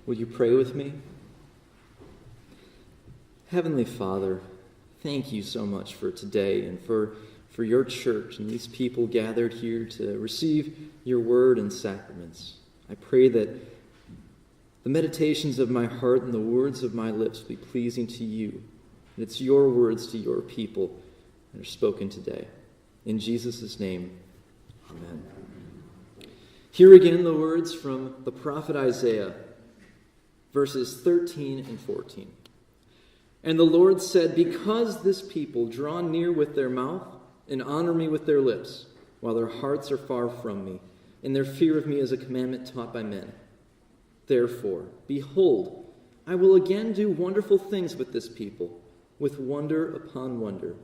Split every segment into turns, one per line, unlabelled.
Will you pray with me? Heavenly Father, thank you so much for today and for your church and these people gathered here to receive your word and sacraments. I pray that the meditations of my heart and the words of my lips be pleasing to you. And it's your words to your people that are spoken today. In Jesus' name, amen. Here again the words from the prophet Isaiah, verses 13 and 14. And the Lord said, because this people draw near with their mouth and honor me with their lips, while their hearts are far from me, and their fear of me is a commandment taught by men. Therefore, behold, I will again do wonderful things with this people, with wonder upon wonder.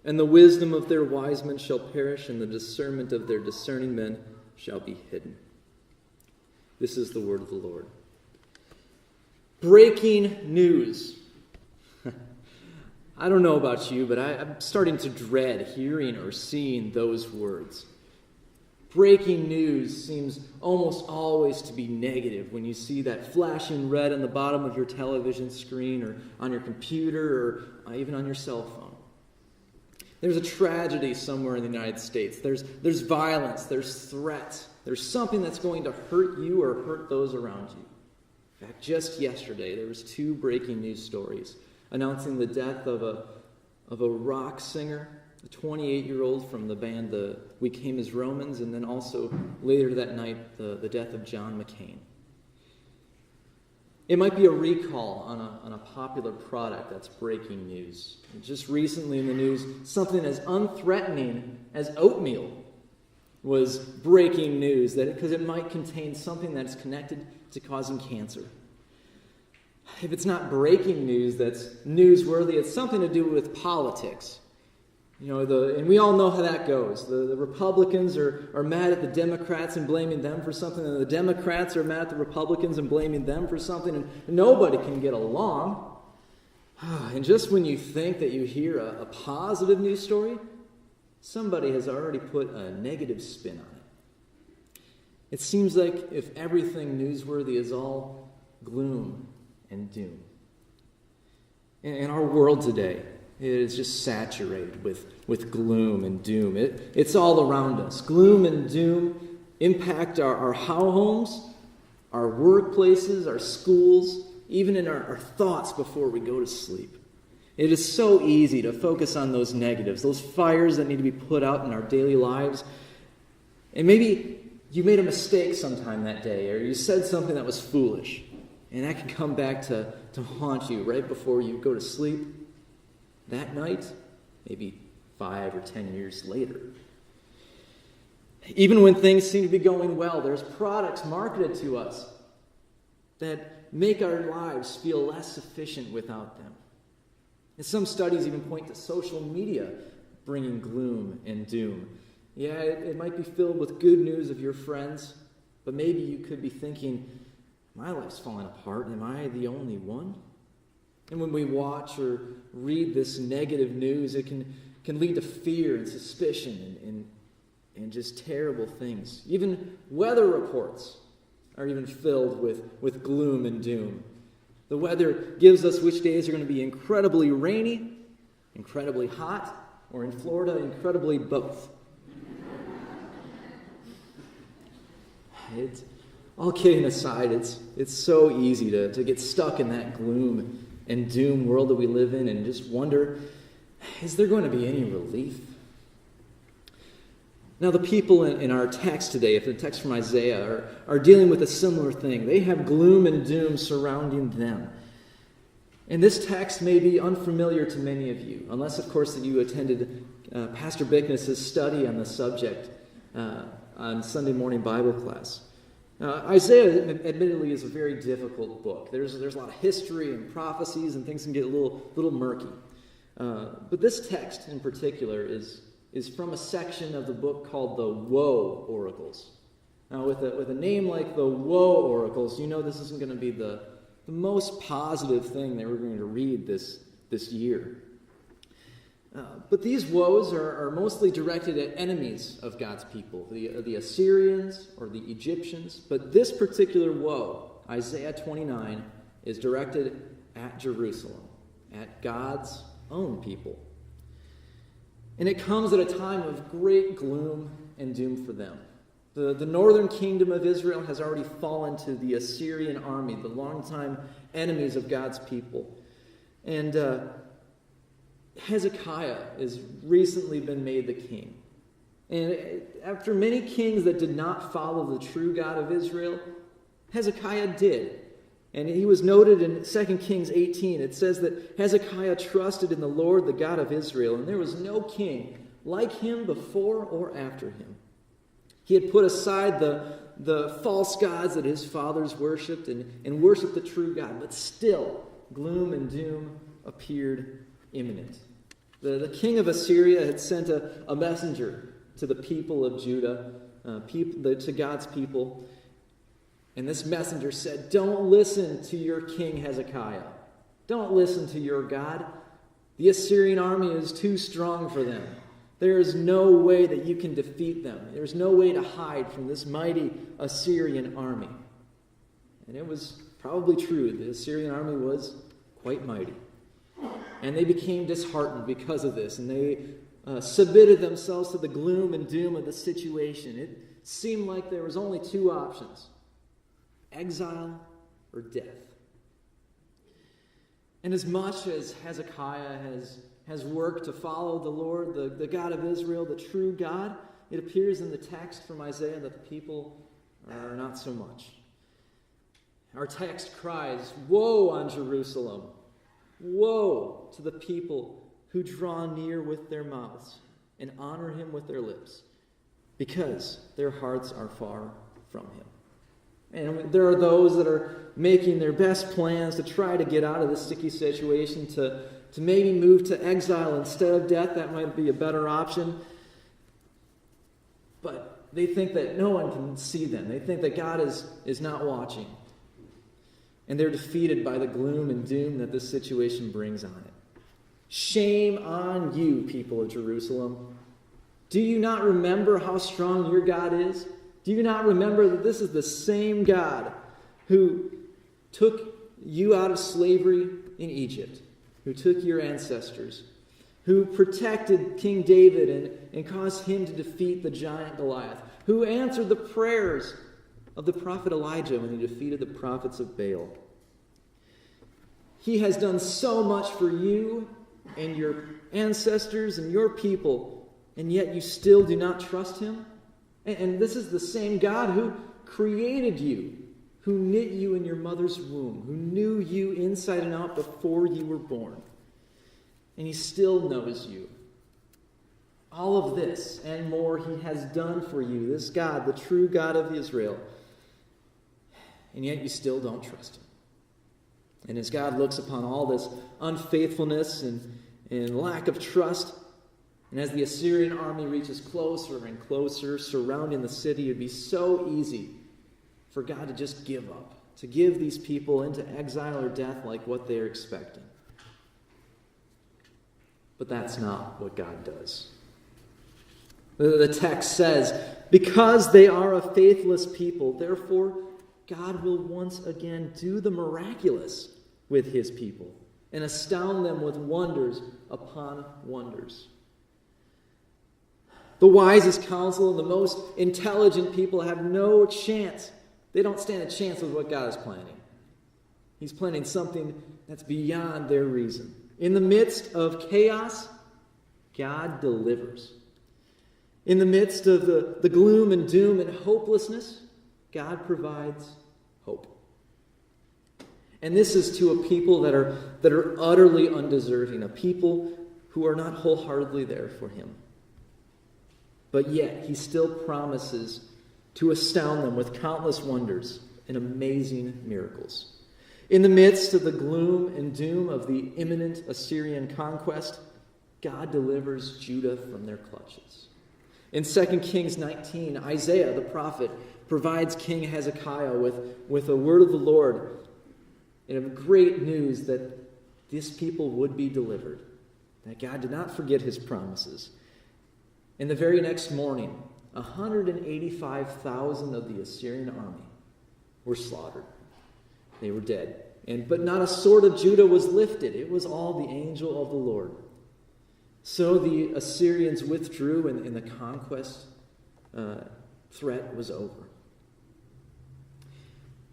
And the wisdom of their wise men shall perish, and the discernment of their discerning men shall be hidden. This is the word of the Lord. Breaking news. I don't know about you, but I'm starting to dread hearing or seeing those words. Breaking news seems almost always to be negative when you see that flashing red on the bottom of your television screen or on your computer or even on your cell phone. There's a tragedy somewhere in the United States. There's violence, there's threats. There's something that's going to hurt you or hurt those around you. In fact, just yesterday, there was 2 breaking news stories announcing the death of a rock singer, a 28-year-old from the band We Came as Romans, and then also later that night, the death of John McCain. It might be a recall on a popular product that's breaking news. And just recently in the news, something as unthreatening as oatmeal was breaking news, because it might contain something that's connected to causing cancer. If it's not breaking news that's newsworthy, it's something to do with politics. And we all know how that goes. The Republicans are mad at the Democrats and blaming them for something, and the Democrats are mad at the Republicans and blaming them for something, and nobody can get along. And just when you think that you hear a positive news story, somebody has already put a negative spin on it. It seems like if everything newsworthy is all gloom and doom. In our world today, it is just saturated with gloom and doom. It's all around us. Gloom and doom impact our homes, our workplaces, our schools, even in our thoughts before we go to sleep. It is so easy to focus on those negatives, those fires that need to be put out in our daily lives. And maybe you made a mistake sometime that day, or you said something that was foolish. And that can come back to haunt you right before you go to sleep that night, maybe 5 or 10 years later. Even when things seem to be going well, there's products marketed to us that make our lives feel less efficient without them. And some studies even point to social media bringing gloom and doom. Yeah, it might be filled with good news of your friends, but maybe you could be thinking, my life's falling apart. Am I the only one? And when we watch or read this negative news, it can lead to fear and suspicion and just terrible things. Even weather reports are even filled with gloom and doom. The weather gives us which days are going to be incredibly rainy, incredibly hot, or in Florida, incredibly both. All kidding aside, it's so easy to get stuck in that gloom and doom world that we live in and just wonder, is there going to be any relief? Now, the people in our text today, if the text from Isaiah, are dealing with a similar thing. They have gloom and doom surrounding them. And this text may be unfamiliar to many of you, unless, of course, that you attended Pastor Bickness's study on the subject on Sunday morning Bible class. Isaiah, admittedly, is a very difficult book. There's a lot of history and prophecies, and things can get a little murky. But this text in particular is from a section of the book called the Woe Oracles. Now, with a name like the Woe Oracles, you know this isn't going to be the most positive thing that we're going to read this year. But these woes are mostly directed at enemies of God's people, the Assyrians or the Egyptians. But this particular woe Isaiah 29 is directed at Jerusalem, at God's own people. And it comes at a time of great gloom and doom for them. The northern kingdom of Israel has already fallen to the Assyrian army, the longtime enemies of God's people. And Hezekiah has recently been made the king. And after many kings that did not follow the true God of Israel, Hezekiah did. And he was noted in 2 Kings 18. It says that Hezekiah trusted in the Lord, the God of Israel, and there was no king like him before or after him. He had put aside the false gods that his fathers worshipped and worshipped the true God, but still gloom and doom appeared imminent. The king of Assyria had sent a messenger to the people of Judah, to God's people. And this messenger said, "Don't listen to your king Hezekiah. Don't listen to your God. The Assyrian army is too strong for them. There is no way that you can defeat them. There's no way to hide from this mighty Assyrian army." And it was probably true. The Assyrian army was quite mighty. And they became disheartened because of this, and they submitted themselves to the gloom and doom of the situation. It seemed like there was only two options: exile or death. And as much as Hezekiah has worked to follow the Lord, the God of Israel, the true God, it appears in the text from Isaiah that the people are not so much. Our text cries, "Woe on Jerusalem! Woe to the people who draw near with their mouths and honor him with their lips, because their hearts are far from him." And there are those that are making their best plans to try to get out of this sticky situation, to maybe move to exile instead of death. That might be a better option. But they think that no one can see them. They think that God is not watching. And they're defeated by the gloom and doom that this situation brings on it. Shame on you, people of Jerusalem. Do you not remember how strong your God is? Do you not remember that this is the same God who took you out of slavery in Egypt, who took your ancestors, who protected King David and caused him to defeat the giant Goliath, who answered the prayers of the prophet Elijah when he defeated the prophets of Baal? He has done so much for you and your ancestors and your people, and yet you still do not trust him? And this is the same God who created you, who knit you in your mother's womb, who knew you inside and out before you were born. And he still knows you. All of this and more he has done for you, this God, the true God of Israel. And yet you still don't trust him. And as God looks upon all this unfaithfulness and lack of trust, and as the Assyrian army reaches closer and closer, surrounding the city, it would be so easy for God to just give up, to give these people into exile or death like what they're expecting. But that's not what God does. The text says, "Because they are a faithless people, therefore God will once again do the miraculous with his people and astound them with wonders upon wonders." The wisest counsel and the most intelligent people have no chance. They don't stand a chance with what God is planning. He's planning something that's beyond their reason. In the midst of chaos, God delivers. In the midst of the gloom and doom and hopelessness, God provides hope. And this is to a people that are utterly undeserving, a people who are not wholeheartedly there for him. But yet, he still promises to astound them with countless wonders and amazing miracles. In the midst of the gloom and doom of the imminent Assyrian conquest, God delivers Judah from their clutches. In 2 Kings 19, Isaiah, the prophet, provides King Hezekiah with a word of the Lord and of great news that this people would be delivered, that God did not forget his promises. And the very next morning, 185,000 of the Assyrian army were slaughtered. They were dead. But not a sword of Judah was lifted. It was all the angel of the Lord. So the Assyrians withdrew, and the conquest threat was over.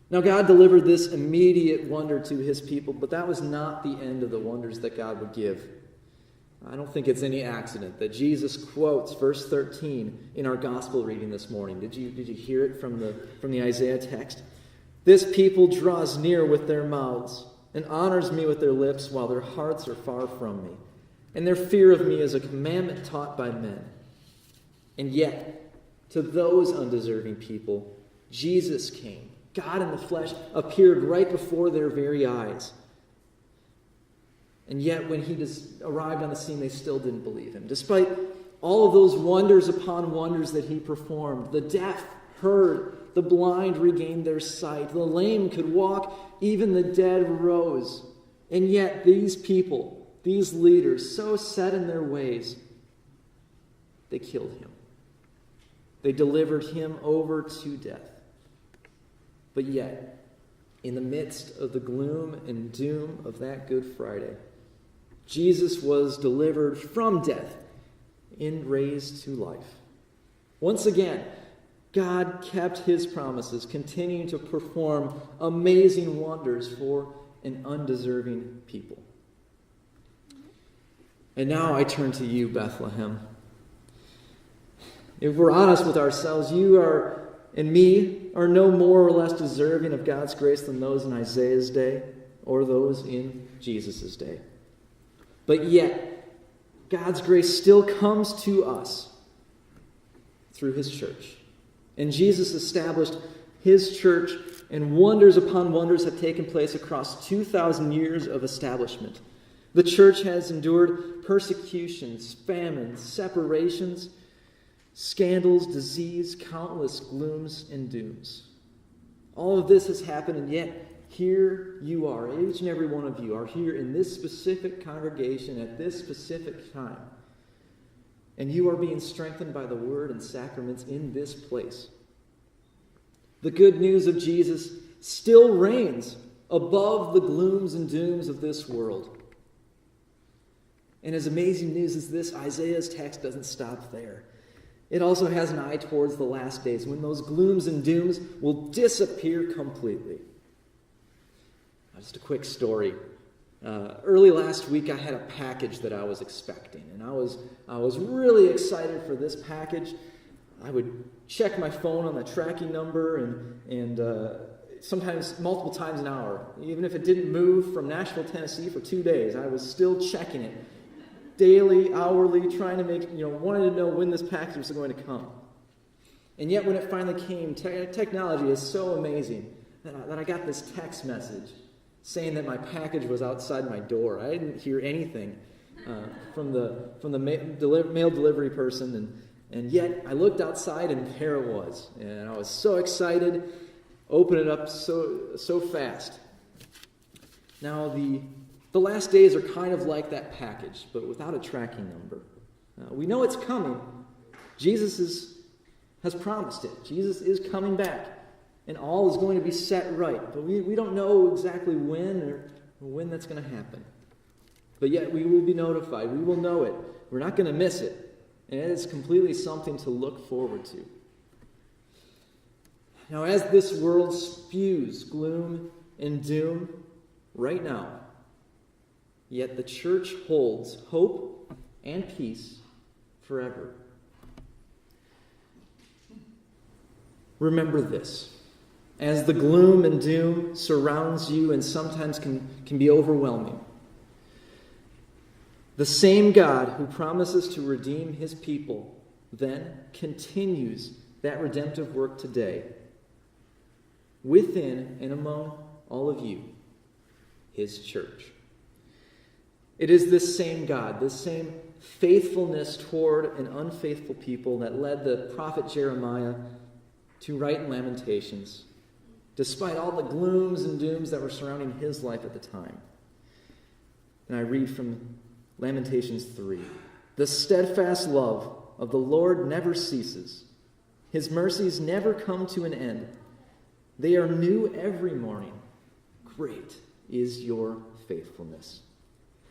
Now God delivered this immediate wonder to his people, but that was not the end of the wonders that God would give. I don't think it's any accident that Jesus quotes verse 13 in our gospel reading this morning. Did you hear it from the Isaiah text? This people draws near with their mouths and honors me with their lips, while their hearts are far from me, and their fear of me is a commandment taught by men. And yet, to those undeserving people, Jesus came. God in the flesh appeared right before their very eyes. And yet, when he arrived on the scene, they still didn't believe him. Despite all of those wonders upon wonders that he performed, the deaf heard, the blind regained their sight, the lame could walk, even the dead rose. And yet, these people, these leaders, so set in their ways, they killed him. They delivered him over to death. But yet, in the midst of the gloom and doom of that Good Friday, Jesus was delivered from death and raised to life. Once again, God kept his promises, continuing to perform amazing wonders for an undeserving people. And now I turn to you, Bethlehem. If we're honest with ourselves, you and me are no more or less deserving of God's grace than those in Isaiah's day or those in Jesus' day. But yet, God's grace still comes to us through his church. And Jesus established his church, and wonders upon wonders have taken place across 2,000 years of establishment. The church has endured persecutions, famines, separations, scandals, disease, countless glooms and dooms. All of this has happened, and yet here you are. Each and every one of you are here in this specific congregation at this specific time. And you are being strengthened by the word and sacraments in this place. The good news of Jesus still reigns above the glooms and dooms of this world. And as amazing news as this, Isaiah's text doesn't stop there. It also has an eye towards the last days, when those glooms and dooms will disappear completely. Just a quick story. Early last week, I had a package that I was expecting, and I was really excited for this package. I would check my phone on the tracking number, and sometimes multiple times an hour. Even if it didn't move from Nashville, Tennessee for 2 days, I was still checking it daily, hourly, trying to wanted to know when this package was going to come. And yet, when it finally came, technology is so amazing that I got this text message saying that my package was outside my door. I didn't hear anything from the mail delivery person, and yet I looked outside and there it was. And I was so excited, opened it up so fast. Now the last days are kind of like that package, but without a tracking number. We know it's coming. Jesus has promised it. Jesus is coming back. And all is going to be set right. But we don't know exactly when that's going to happen. But yet we will be notified. We will know it. We're not going to miss it. And it is completely something to look forward to. Now, as this world spews gloom and doom right now, yet the church holds hope and peace forever. Remember this. As the gloom and doom surrounds you and sometimes can be overwhelming, the same God who promises to redeem his people then continues that redemptive work today within and among all of you, his church. It is this same God, this same faithfulness toward an unfaithful people that led the prophet Jeremiah to write in Lamentations, despite all the glooms and dooms that were surrounding his life at the time. And I read from Lamentations 3. The steadfast love of the Lord never ceases. His mercies never come to an end. They are new every morning. great is your faithfulness.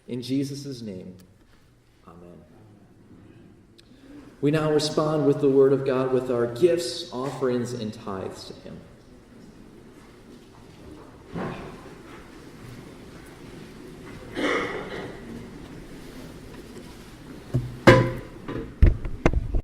In Jesus' name, amen. We now respond with the word of God with our gifts, offerings, and tithes to him.